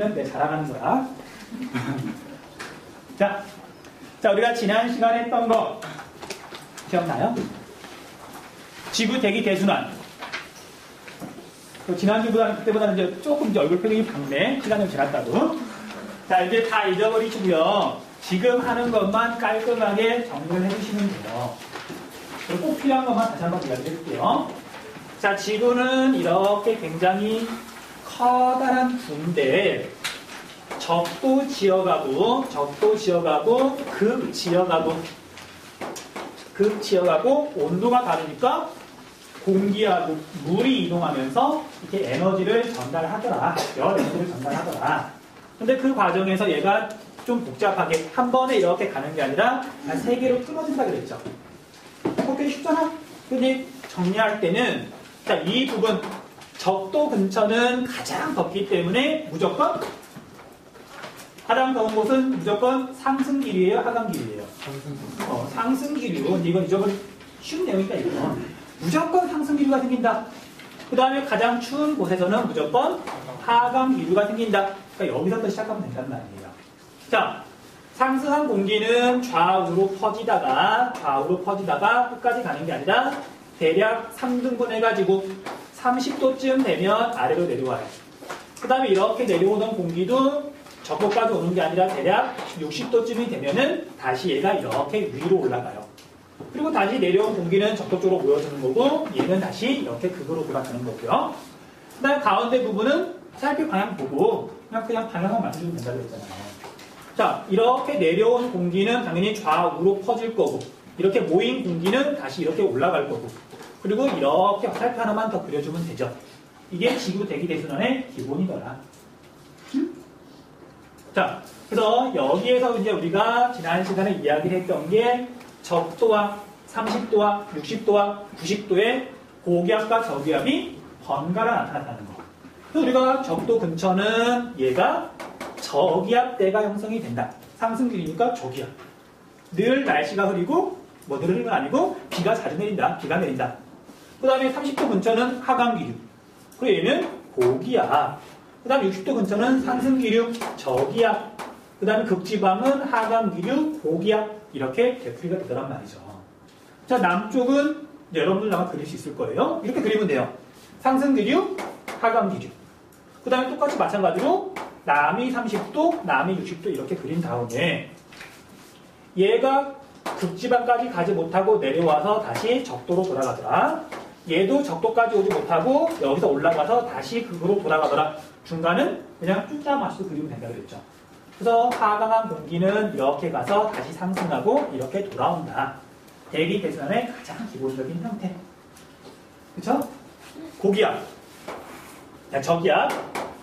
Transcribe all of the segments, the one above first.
내 자랑하는 거야. 자, 우리가 지난 시간에 했던 거 기억나요? 지구 대기 대순환. 지난주보다는 그때보다는 이제 조금 이제 얼굴 표정이 밝네. 시간이 좀 지났다고. 자, 이제 다 잊어버리시고요. 지금 하는 것만 깔끔하게 정리를 해주시면 돼요. 그리고 꼭 필요한 것만 다시 한번 이야기해줄게요. 자, 지구는 이렇게 굉장히 커다란 구인데 적도 지어가고 급 지어가고 온도가 다르니까 공기하고 물이 이동하면서 이렇게 에너지를 전달하더라. 열 에너지를 전달하더라. 근데 그 과정에서 얘가 좀 복잡하게 한 번에 이렇게 가는 게 아니라 한 세 개로 끊어진다 그랬죠. 그렇게 쉽잖아. 근데 정리할 때는 자, 이 부분 적도 근처는 가장 덥기 때문에 무조건 가장 더운 곳은 무조건 상승기류예요, 하강기류예요? 상승기류. 이건 잊어버린 쉬운 내용이니까 이건 무조건 상승기류가 생긴다. 그 다음에 가장 추운 곳에서는 무조건 하강기류가 생긴다. 그러니까 여기서부터 시작하면 된다는 말이에요. 자, 상승한 공기는 좌우로 퍼지다가 끝까지 가는 게 아니라 대략 3등분 해가지고 30도쯤 되면 아래로 내려와요. 그 다음에 이렇게 내려오던 공기도 적도까지 오는 게 아니라 대략 60도쯤이 되면은 다시 얘가 이렇게 위로 올라가요. 그리고 다시 내려온 공기는 적도 쪽으로 모여드는 거고 얘는 다시 이렇게 극으로 돌아가는 거고요. 그 다음에 가운데 부분은 살펴 방향 보고 그냥 방향만 맞춰주면 된다고 했잖아요. 자, 이렇게 내려온 공기는 당연히 좌우로 퍼질 거고 이렇게 모인 공기는 다시 이렇게 올라갈 거고 그리고 이렇게 화살표 하나만 더 그려주면 되죠. 이게 지구 대기 대순환의 기본이더라. 자, 그래서 여기에서 이제 우리가 지난 시간에 이야기를 했던 게 적도와 30도와 60도와 90도의 고기압과 저기압이 번갈아 나타났다는 거. 그래서 우리가 적도 근처는 얘가 저기압대가 형성이 된다. 상승기류니까 저기압. 늘 날씨가 흐리고 늘 흐리는 건 아니고 비가 자주 내린다. 비가 내린다. 그 다음에 30도 근처는 하강기류. 그리고 얘는 고기압. 그 다음에 60도 근처는 상승기류, 저기압. 그 다음에 극지방은 하강기류, 고기압. 이렇게 되풀이가 되더란 말이죠. 자, 남쪽은 여러분들 아마 그릴 수 있을 거예요. 이렇게 그리면 돼요. 상승기류, 하강기류. 그 다음에 똑같이 마찬가지로 남이 30도, 남이 60도 이렇게 그린 다음에 얘가 극지방까지 가지 못하고 내려와서 다시 적도로 돌아가더라. 얘도 적도까지 오지 못하고 여기서 올라가서 다시 극으로 돌아가더라. 중간은 그냥 숫자 맞춰서 그리면 된다고 그랬죠. 그래서 하강한 공기는 이렇게 가서 다시 상승하고 이렇게 돌아온다. 대기 대순환의 가장 기본적인 형태. 그쵸? 고기압. 자, 저기압,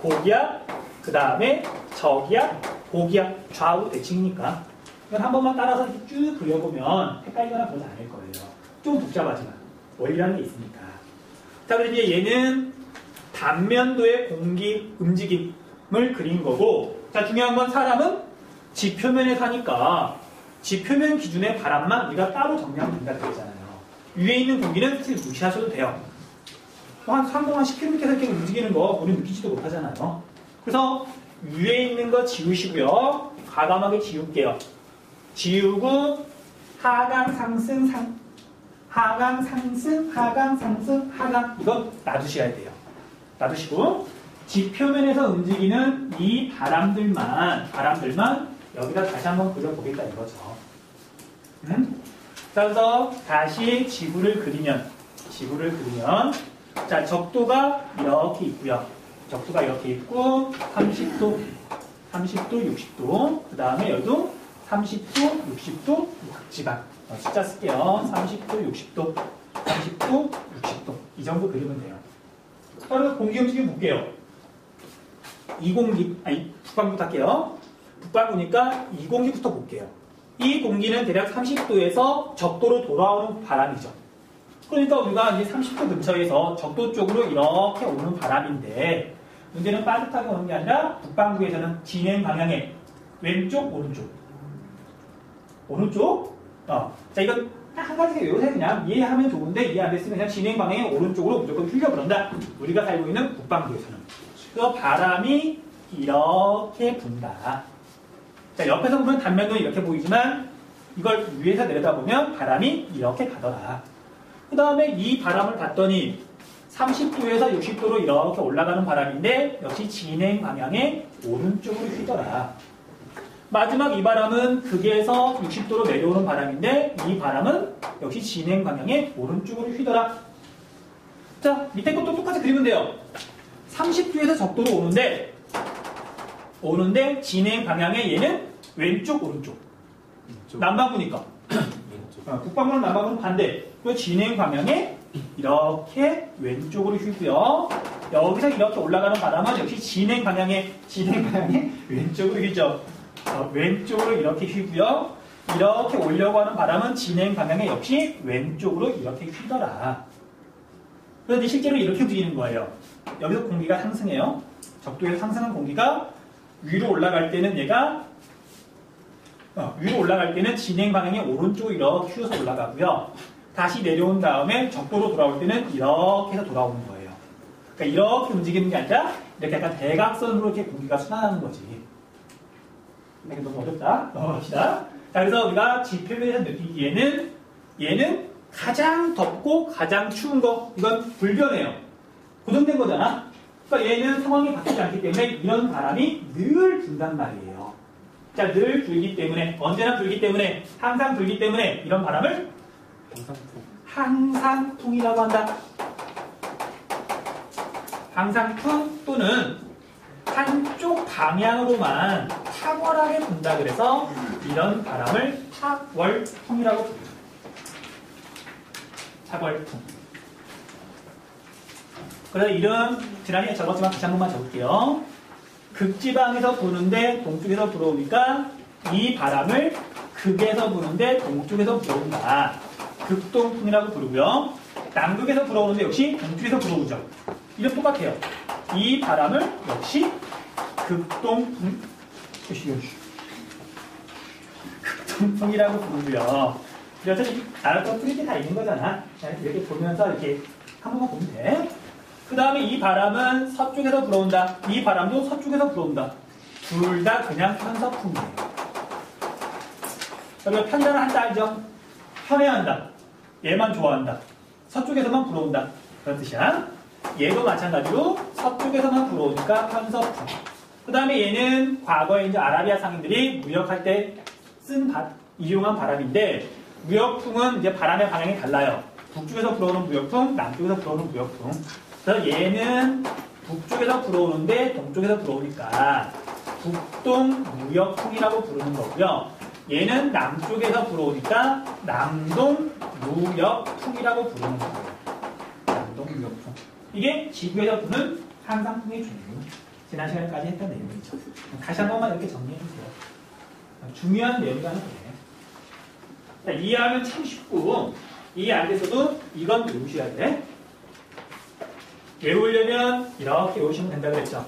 고기압, 그 다음에 저기압, 고기압, 좌우 대칭이니까. 이건 한 번만 따라서 이렇게 쭉 그려보면 헷갈리거나 그러지 않을 거예요. 좀 복잡하지만 원리라는 게 있으니까. 자, 그리고 이제 얘는 단면도의 공기 움직임을 그린 거고, 자, 중요한 건 사람은 지표면에 사니까 지표면 기준의 바람만 우리가 따로 정리하면 된다고 그랬잖아요. 위에 있는 공기는 사실 무시하셔도 돼요. 한 상공 한 10km 이렇게 움직이는 거 우리는 느끼지도 못하잖아요. 그래서 위에 있는 거 지우시고요. 과감하게 지울게요. 지우고 하강 상승 하강 이건 놔두셔야 돼요. 놔두시고 지표면에서 움직이는 이 바람들만 여기다 다시 한번 그려보겠다 이거죠. 자, 그래서 다시 지구를 그리면 자, 적도가 이렇게 있고요. 적도가 이렇게 있고 30도, 60도 그 다음에 여기도 30도, 60도 극지방 숫자 쓸게요. 30도, 60도 이 정도 그리면 돼요. 그래서 공기 움직임 볼게요. 북반구부터 할게요. 북반구니까 이 공기부터 볼게요. 이 공기는 대략 30도에서 적도로 돌아오는 바람이죠. 그러니까 우리가 이제 30도 근처에서 적도 쪽으로 이렇게 오는 바람인데 문제는 빠듯하게 오는 게 아니라 북반구에서는 진행 방향의 왼쪽, 오른쪽. 자, 이건 딱 한 가지 외우세요. 그냥 이해하면 좋은데 이해 안 됐으면 그냥 진행 방향의 오른쪽으로 무조건 흘려버린다. 우리가 살고 있는 북반구에서는. 그래서 바람이 이렇게 분다. 자, 옆에서 보면 단면도 이렇게 보이지만 이걸 위에서 내려다보면 바람이 이렇게 가더라. 그 다음에 이 바람을 봤더니 30도에서 60도로 이렇게 올라가는 바람인데 역시 진행 방향의 오른쪽으로 휘더라. 마지막 이 바람은 극에서 60도로 내려오는 바람인데 이 바람은 역시 진행 방향의 오른쪽으로 휘더라. 자, 밑에 것도 똑같이 그리면 돼요. 30도에서 적도로 오는데 진행 방향의 얘는 왼쪽 오른쪽. 남반구니까. 북반구는 남반구는 반대. 그 진행 방향에 이렇게 왼쪽으로 휘고요. 여기서 이렇게 올라가는 바람은 역시 진행 방향의 왼쪽으로 휘죠. 왼쪽으로 이렇게 휘고요. 이렇게 오려고 하는 바람은 진행 방향에 역시 왼쪽으로 이렇게 휘더라. 그런데 실제로 이렇게 움직이는 거예요. 여기서 공기가 상승해요. 적도에서 상승한 공기가 위로 올라갈 때는 위로 올라갈 때는 진행 방향의 오른쪽으로 이렇게 휘어서 올라가고요. 다시 내려온 다음에 적도로 돌아올 때는 이렇게 해서 돌아오는 거예요. 그러니까 이렇게 움직이는 게 아니라 이렇게 약간 대각선으로 이렇게 공기가 순환하는 거지. 이게 너무 어렵다. 넘어갑시다. 자, 그래서 우리가 지표면에서 느끼기에는 얘는 가장 덥고 가장 추운 거, 이건 불변해요. 고정된 거잖아. 그러니까 얘는 상황이 바뀌지 않기 때문에 이런 바람이 늘 분단 말이에요. 자, 늘 불기 때문에, 언제나 불기 때문에, 항상 불기 때문에 이런 바람을 항상풍이라고 한다. 항상풍 또는 한쪽 방향으로만 탁월하게 분다 그래서 이런 바람을 탁월풍이라고 부릅니다. 탁월풍. 그래서 이름 지난해 적었지만 다시 한 번만 적을게요. 극지방에서 부는데 동쪽에서 불어오니까 이 바람을 극에서 부는데 동쪽에서 불어온다. 극동풍이라고 부르고요. 남극에서 불어오는데 역시 동쪽에서 불어오죠. 이름 똑같아요. 이 바람을 역시 극동풍이라고 부르고요. 그래서 알아서 풀이 게 다 있는 거잖아. 이렇게 보면서 이렇게 한 번만 보면 돼. 그 다음에 이 바람은 서쪽에서 불어온다. 이 바람도 서쪽에서 불어온다. 둘 다 그냥 편서풍이에요. 여러분 편단을 한다 알죠? 편애한다. 얘만 좋아한다. 서쪽에서만 불어온다. 그런 뜻이야. 얘도 마찬가지로 서쪽에서만 불어오니까 편서풍. 그 다음에 얘는 과거에 이제 아라비아 상인들이 무역할 때 이용한 바람인데 무역풍은 이제 바람의 방향이 달라요. 북쪽에서 불어오는 무역풍, 남쪽에서 불어오는 무역풍. 그래서 얘는 북쪽에서 불어오는데 동쪽에서 불어오니까 북동 무역풍이라고 부르는 거고요. 얘는 남쪽에서 불어오니까 남동 무역풍이라고 부르는 거예요. 남동 무역풍. 이게 지구에서 부는 항상풍의 종류. 지난 시간까지 했던 내용이죠. 다시 한 번만 이렇게 정리해주세요. 중요한 내용이라는 거예요. 이해하면 참 쉽고 이해 안 돼서도 이건 외우셔야 돼. 외우려면 이렇게 외우시면 된다고 했죠.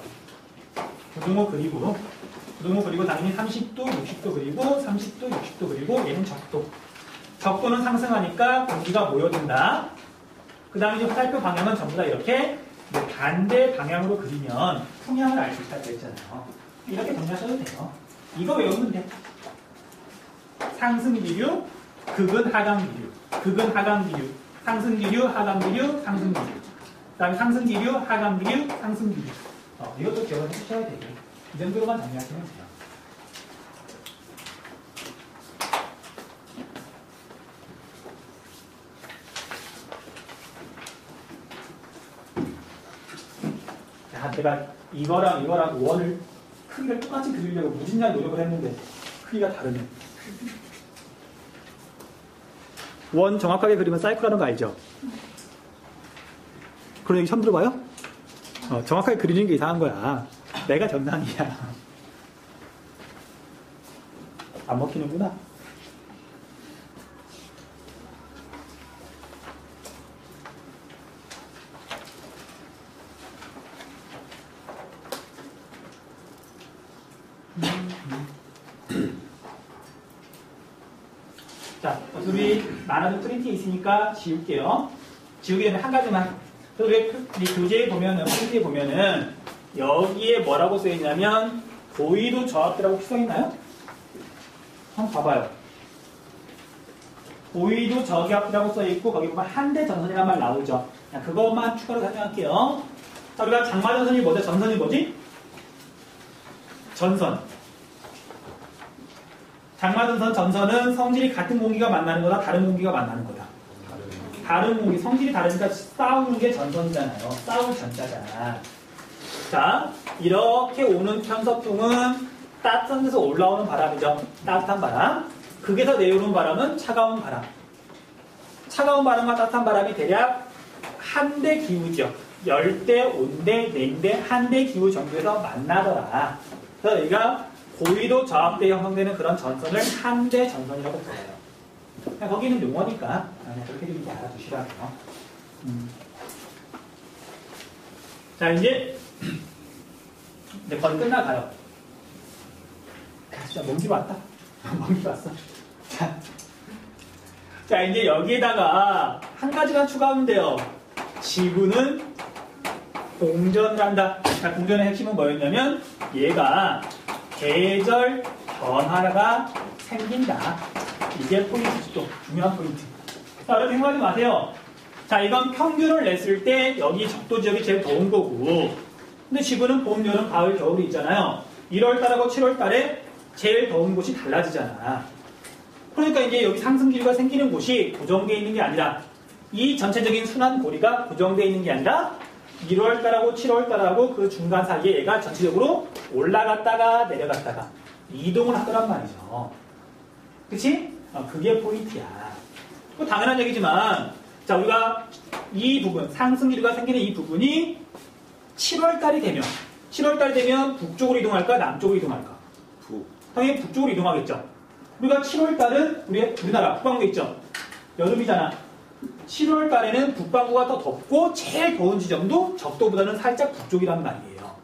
부등호 그리고 당연히 30도, 60도 그리고 30도, 60도 그리고 얘는 적도. 적도는 상승하니까 공기가 모여든다. 그 다음에 이제 화살표 방향은 전부 다 이렇게 반대 방향으로 그리면 풍향을 알 수 있다고 했잖아요. 이렇게 정리하셔도 돼요. 이거 외우면 돼. 상승기류, 극은 하강기류, 극은 하강기류, 상승기류, 하강기류, 상승기류. 그 다음에 상승기류, 하강기류, 상승기류. 이것도 기억을 해주셔야 돼요. 이 정도로만 정리하시면 돼요. 자, 제가 이거랑 원을 크기를 똑같이 그리려고 무진장 노력을 했는데 크기가 다르네. 원 정확하게 그리면 사이클하는 거 알죠? 그런 얘기 처음 들어봐요? 정확하게 그리는 게 이상한 거야. 내가 정상이야. 안 먹히는구나. 자, 우리 만화도 프린트에 있으니까 지울게요. 지우기 전에 한 가지만. 우리 교재에 보면은, 프린트에 보면은, 여기에 뭐라고 써있냐면 고위도 저압대라고 혹시 써있나요? 한번 봐봐요. 고위도 저기압이라고 써있고 거기 보면 한대 전선이라는 말 나오죠. 그것만 추가로 설명할게요. 자, 우리가 장마전선이 뭐죠? 전선이 뭐지? 전선. 장마전선 전선은 성질이 같은 공기가 만나는 거다, 다른 공기가 만나는 거다. 다른 공기, 성질이 다르니까 싸우는 게 전선이잖아요. 싸울 전자잖아. 자, 이렇게 오는 편서풍은 따뜻한 데서 올라오는 바람이죠. 따뜻한 바람. 극에서 내려오는 바람은 차가운 바람. 차가운 바람과 따뜻한 바람이 대략 한대 기후죠. 열대, 온대, 냉대, 한대 기후 정도에서 만나더라. 그래서 여기가 고위도 저압대 형성되는 그런 전선을 한대 전선이라고 불러요. 거기는 용어니까 그렇게 좀 이렇게 알아두시라고요. 자, 이제 거의 끝나가요. 진짜 먼 길 왔다. 먼 길 왔어. 자, 이제 여기에다가 한 가지만 추가하면 돼요. 지구는 공전을 한다. 자, 공전의 핵심은 뭐였냐면 얘가 계절 변화가 생긴다. 이게 포인트죠. 또 중요한 포인트. 자, 여러분 생각하지 마세요. 자, 이건 평균을 냈을 때 여기 적도 지역이 제일 더운 거고, 근데 지구는 봄, 여름, 가을, 겨울이 있잖아요. 1월달하고 7월달에 제일 더운 곳이 달라지잖아. 그러니까 이제 여기 상승 기류가 생기는 곳이 고정되어 있는 게 아니라 이 전체적인 순환 고리가 고정되어 있는 게 아니라 1월달하고 7월달하고 그 중간 사이에 얘가 전체적으로 올라갔다가 내려갔다가 이동을 하더란 말이죠. 그치? 그게 포인트야. 당연한 얘기지만 자, 우리가 이 부분, 상승 기류가 생기는 이 부분이 7월달이 되면 북쪽으로 이동할까? 남쪽으로 이동할까? 당연히 북쪽으로 이동하겠죠. 우리가 7월달은 우리나라 북반구에 있죠. 여름이잖아. 7월달에는 북반구가 더 덥고 제일 더운 지점도 적도보다는 살짝 북쪽이란 말이에요.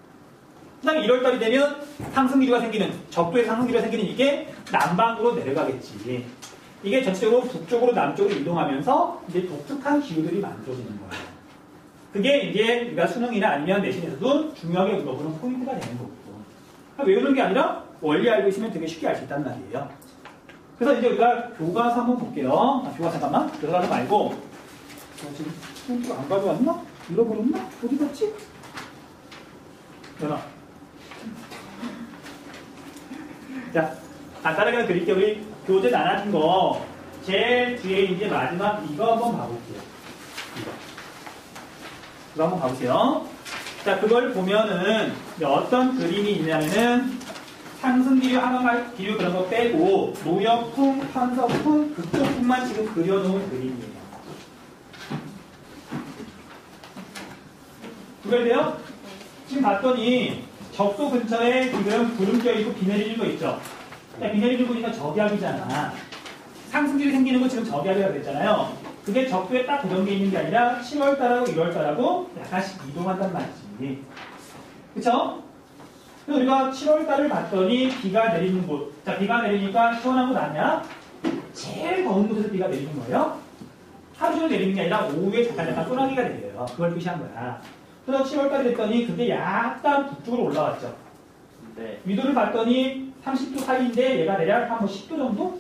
그 다음에 1월달이 되면 상승기류가 생기는, 적도에 상승기류가 생기는 이게 남반구로 내려가겠지. 이게 전체적으로 북쪽으로 남쪽으로 이동하면서 이제 독특한 기후들이 만들어지는 거예요. 그게 이제 우리가 수능이나 아니면 내신에서도 중요하게 물어보는 포인트가 되는 거고. 외우는 게 아니라 원리 알고 있으면 되게 쉽게 알 수 있단 말이에요. 그래서 이제 우리가 교과서 한번 볼게요. 교과서 잠깐만. 교과서 말고. 지금 포인트가 안 가져왔나? 잃어버렸나? 어디 갔지? 연아. 자, 간단하게 드릴게요. 우리 교재 나눠진 거 제일 뒤에 이제 마지막 이거 한번 봐볼게요. 이거 한번 봐보세요. 자, 그걸 보면은 어떤 그림이 있냐면은 상승기류, 하강기류 그런 거 빼고 노역풍, 편서풍, 극적풍만 지금 그려놓은 그림이에요. 구별돼요? 지금 봤더니 적도 근처에 지금 구름 껴있고 비 내리는 거 있죠? 비 내리는 거 보니까 저기압이잖아. 상승기류 생기는 거 지금 저기압이라고 그랬잖아요. 그게 적도에 딱 고정되어 있는 게 아니라 7월달하고 1월달하고 약간씩 이동한단 말이지. 그쵸? 그래서 우리가 7월달을 봤더니 비가 내리는 곳. 자, 비가 내리니까 시원한 곳 아니야? 제일 더운 곳에서 비가 내리는 거예요. 하루 종일 내리는 게 아니라 오후에 잠깐 소나기가 내려요. 그걸 표시한 거야. 그래서 7월달이 됐더니 그게 약간 북쪽으로 올라왔죠. 네. 위도를 봤더니 30도 사이인데 얘가 대략 한 10도 정도?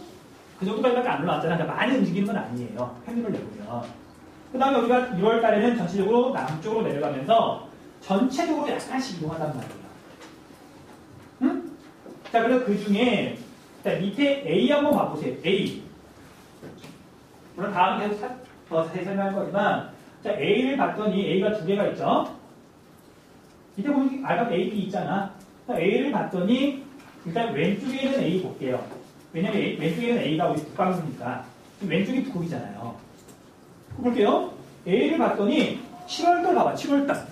그 정도까지밖에 안 올라왔잖아요. 그러니까 많이 움직이는 건 아니에요. 평균을 내보면. 그 다음에 우리가 1월달에는 전체적으로 남쪽으로 내려가면서 전체적으로 약간씩 이동한단 말이에요. 응? 자, 그래서 그 중에 밑에 A 한번 봐보세요. A. 물론 다음 계속 더 자세히 설명할 거지만 자, A를 봤더니 A가 두 개가 있죠. 밑에 보면 알파 A, B 있잖아. A를 봤더니 일단 왼쪽에 있는 A 볼게요. 왜냐면 왼쪽에 있는 A가 우리 북방구니까 왼쪽이 북극이잖아요. 볼게요. A를 봤더니 7월달 봐봐. 7월달.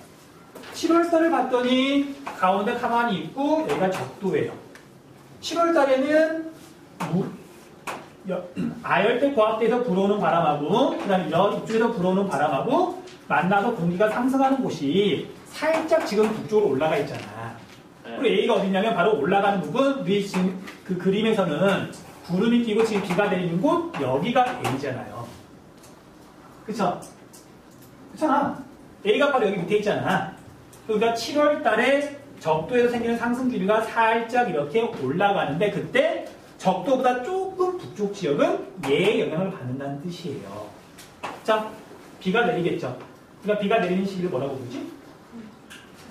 7월달을 봤더니 가운데 가만히 있고 여기가 적도예요. 7월달에는 아열대 고압대에서 불어오는 바람하고 그 다음에 이쪽에서 불어오는 바람하고 만나서 공기가 상승하는 곳이 살짝 지금 북쪽으로 올라가 있잖아. 그리고 A가 어디냐면 바로 올라가는 부분, 우리 지금 그 그림에서는 구름이 끼고 지금 비가 내리는 곳 여기가 A잖아요. 그쵸? 그렇잖아. A가 바로 여기 밑에 있잖아. 그러니까 7월 달에 적도에서 생기는 상승기류가 살짝 이렇게 올라가는데 그때 적도보다 조금 북쪽 지역은 얘의 영향을 받는다는 뜻이에요. 자, 비가 내리겠죠. 그러니까 비가 내리는 시기를 뭐라고 부르지?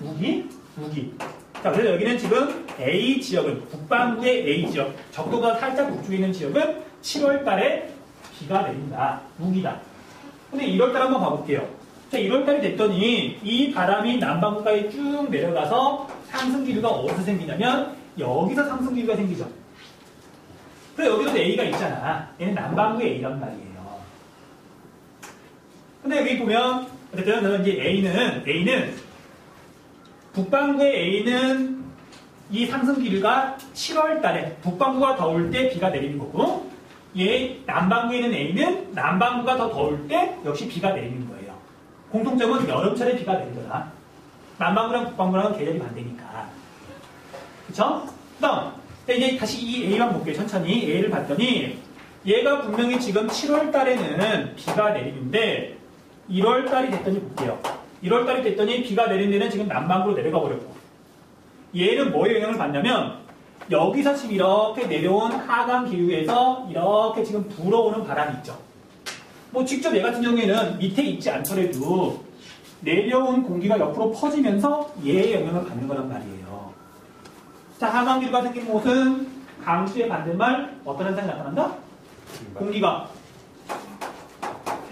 우기. 자, 그래서 여기는 지금 A 지역은 북반구의 A 지역, 적도보다 살짝 북쪽에 있는 지역은 7월 달에 비가 내린다. 우기다. 근데 1월 달 한번 봐볼게요. 자, 1월 달이 됐더니 이 바람이 남반구까지 쭉 내려가서 상승기류가 어디서 생기냐면 여기서 상승기류가 생기죠. 그래 여기도 A가 있잖아. 얘는 남반구의 A란 말이에요. 근데 여기 보면 어쨌든 이제 A는 북반구의 A는 이 상승기류가 7월 달에 북반구가 더울 때 비가 내리는 거고 얘 남반구에 있는 A는 남반구가 더 더울 때 역시 비가 내리는 거예요. 공통점은 여름철에 비가 내리더라. 남반구랑 북반구랑은 계절이 반대니까. 그쵸? 그다음 이제 다시 이 A만 볼게요. 천천히 A를 봤더니 얘가 분명히 지금 7월 달에는 비가 내리는데 1월 달이 됐더니 볼게요. 1월 달이 됐더니 비가 내린 데는 지금 남반구로 내려가 버렸고 얘는 뭐에 영향을 받냐면 여기서 지금 이렇게 내려온 하강 기류에서 이렇게 지금 불어오는 바람이 있죠. 뭐 직접 얘 같은 경우에는 밑에 있지 않더라도 내려온 공기가 옆으로 퍼지면서 얘의 영향을 받는 거란 말이에요. 자, 하강 기류가 생긴 곳은 강수의 반대말 어떤 현상이 나타난다? 공기가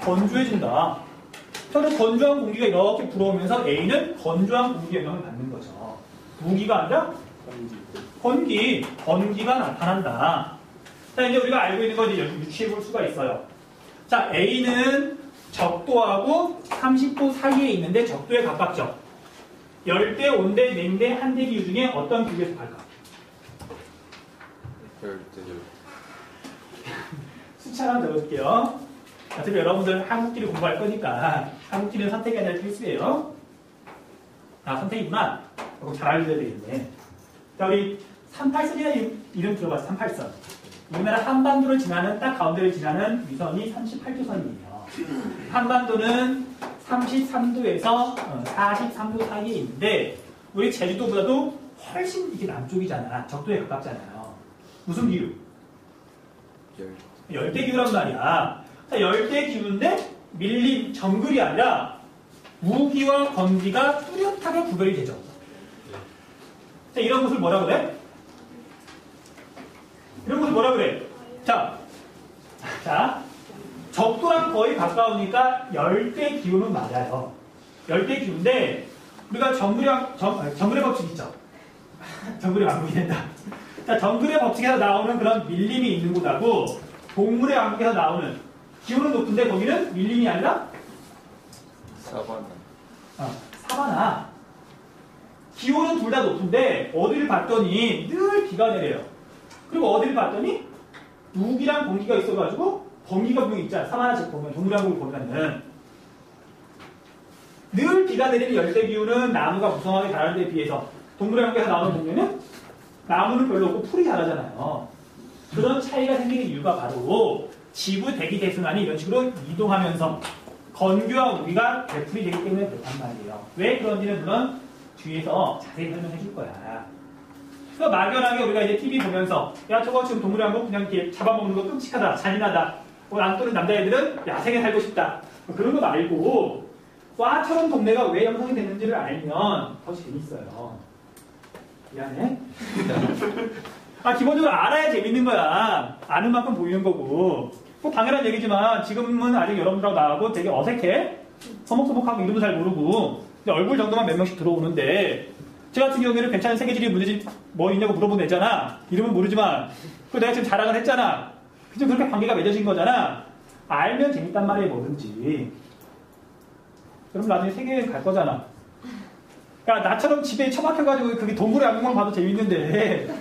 건조해진다. 저는 건조한 공기가 이렇게 불어오면서 A는 건조한 공기의 영향을 받는 거죠. 무기가 아니라 건기가 나타난다. 자, 이제 우리가 알고 있는 거 이제 유추해 볼 수가 있어요. 자, A는 적도하고 30도 사이에 있는데 적도에 가깝죠. 열대, 온대, 냉대, 한대 기류 중에 어떤 기류에서 갈까? 열대. 수차랑 적어줄게요. 어차피 여러분들 한국지를 공부할 거니까 한국지는 선택이 아니라 필수예요. 아, 선택이구나. 그거 잘 알려줘야 되겠네. 자, 우리 38선이라는 이름 들어봤어. 38선. 우리나라 한반도를 지나는 딱 가운데를 지나는 위선이 38도선이에요. 한반도는 33도에서 43도 사이에 있는데 우리 제주도보다도 훨씬 이게 남쪽이잖아. 적도에 가깝잖아요. 무슨 기후? 열대 기후란 말이야. 자, 열대 기후인데 밀림, 정글이 아니라 우기와 건기가 뚜렷하게 구별이 되죠. 자, 이런 것을 뭐라 그래? 이런 것을 뭐라 그래? 자, 적도랑 거의 가까우니까 열대 기후는 맞아요. 열대 기후인데 우리가 정글의 법칙 있죠? 정글의 왕국이 된다. 자, 정글의 법칙에서 나오는 그런 밀림이 있는 곳하고 동물의 왕국에서 나오는 기후는 높은데 거기는 밀림이 아니라 사바나. 사바나. 기온은 둘 다 높은데 어디를 봤더니 늘 비가 내려요. 그리고 어디를 봤더니 우기랑 공기가 있어가지고 건기가 분명히 있잖아. 사바나식 보면 동물왕국을 보면은 늘 비가 내리는 열대기후는 나무가 무성하게 자랄 때에 비해서 동물왕국에서 나오는 동네는 나무는 별로 없고 풀이 자라잖아요. 그런 차이가 생기는 이유가 바로 지구 대기 대순환이 이런 식으로 이동하면서 건기와 우기가 되풀이 되기 때문에 그렇단 말이에요. 왜 그런지는 물론 뒤에서 자세히 설명해 줄 거야. 그래서 막연하게 우리가 이제 TV 보면서 야 저거 지금 동물왕국 그냥 이렇게 잡아먹는 거 끔찍하다, 잔인하다. 또는 남자애들은 야생에 살고 싶다. 뭐 그런 거 말고 와처럼 동네가 왜 형성이 됐는지를 알면 더 재밌어요. 미안해. 기본적으로 알아야 재밌는 거야. 아는 만큼 보이는 거고. 뭐 당연한 얘기지만 지금은 아직 여러분들하고 나하고 되게 어색해. 서먹서먹하고 이름도 잘 모르고 얼굴 정도만 몇 명씩 들어오는데 저 같은 경우에는 괜찮은 세계지리 문제집 뭐 있냐고 물어보면 되잖아. 이름은 모르지만 그 내가 지금 자랑을 했잖아. 그냥 그렇게 관계가 맺어진 거잖아. 알면 재밌단 말이에요. 뭐든지. 그럼 나중에 세계여행 갈 거잖아. 그러니까 나처럼 집에 처박혀가지고 그게 동물의 왕국만 봐도 재밌는데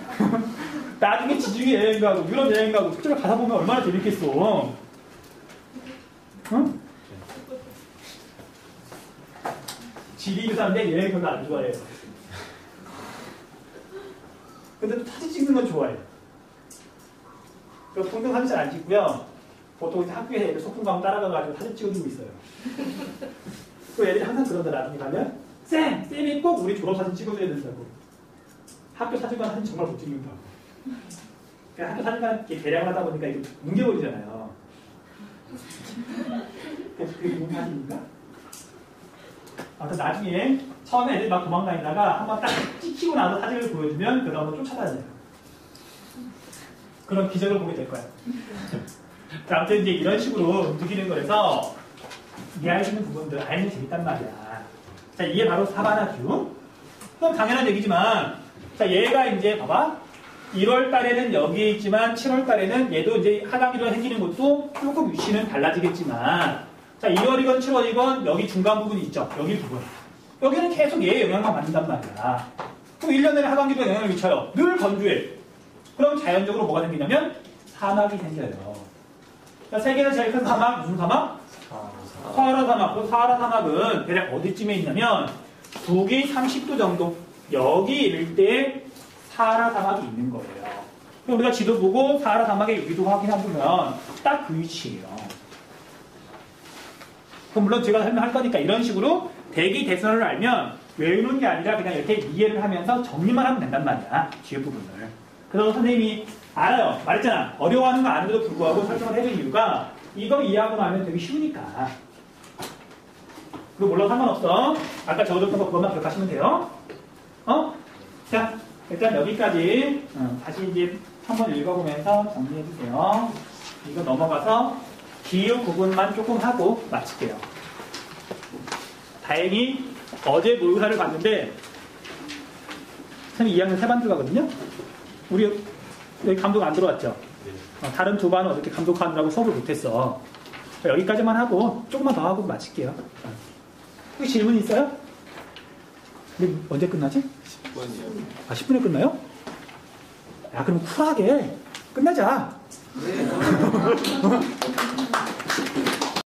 나중에 지중해 여행 가고 유럽 여행 가고 그쪽을 가다 보면 얼마나 재밌겠어. 응? 지리 있는 사람들 여행 별로 안 좋아해요. 근데 또 사진 찍는 건 좋아해요. 저 통영 사진 잘 안 찍고요. 보통 학교에 애들 소풍 가면 따라가가지고 사진 찍어주고 있어요. 그 애들이 항상 그러더라. 나중에 가면 쌤이 꼭 우리 졸업사진 찍어줘야 된다고. 학교 사진관 사진 정말 못 찍는다고. 그러니까 학교 사진관 이렇게 대량을 하다 보니까 이거 뭉개버리잖아요. 그게 무슨 사진인가? 아무튼 나중에 처음에 애들 막 도망다니다가 한번 딱 찍히고 나서 사진을 보여주면 그 다음에 쫓아다녀요. 그런 기적을 보게 될 거야. 아무튼 이제 이런 식으로 움직이는 거라서 이해할 수 있는 부분들 알면 재밌단 말이야. 자, 이게 바로 사바나균. 그럼 당연한 얘기지만, 자, 얘가 이제 봐봐. 1월 달에는 여기 있지만 7월 달에는 얘도 이제 하강기로 생기는 것도 조금 위치는 달라지겠지만, 자, 1월이건 7월이건 여기 중간 부분이 있죠. 여기 부분. 여기는 계속 얘의 영향만 받는단 말이야. 그럼 1년 내내 하강기로 영향을 미쳐요. 늘 건조해. 그럼 자연적으로 뭐가 생기냐면 사막이 생겨요. 자, 세계에서 제일 큰 사막, 무슨 사막? 사하라 사막. 그 사하라 사막은 대략 어디쯤에 있냐면 북위 30도 정도. 여기 일대에 사하라 사막이 있는 거예요. 그럼 우리가 지도 보고 사하라 사막의 위도 확인해보면 딱 그 위치예요. 그럼 물론 제가 설명할 거니까 이런 식으로 대기 대선을 알면 외우는 게 아니라 그냥 이렇게 이해를 하면서 정리만 하면 된단 말이야. 뒤에 부분을. 그래서 선생님이 알아요. 말했잖아. 어려워하는 거 아는데도 불구하고 설정을 해준 이유가 이거 이해하고 나면 되게 쉬우니까. 그거 몰라도 상관없어. 아까 적어줬던 거 그것만 기억하시면 돼요. 자, 일단 여기까지 다시 이제 한번 읽어보면서 정리해주세요. 이거 넘어가서 기후 구분만 조금 하고 마칠게요. 다행히 어제 모의고사를 봤는데 선생님 2학년 세 반 들어가거든요. 우리 여기 감독 안 들어왔죠? 다른 두 반은 어떻게 감독하느라고 수업을 못했어. 여기까지만 하고 조금만 더 하고 마칠게요. 혹시 질문 있어요? 우리 언제 끝나지? 10분이요. 아, 10분에 끝나요? 야, 그럼 쿨하게 끝내자.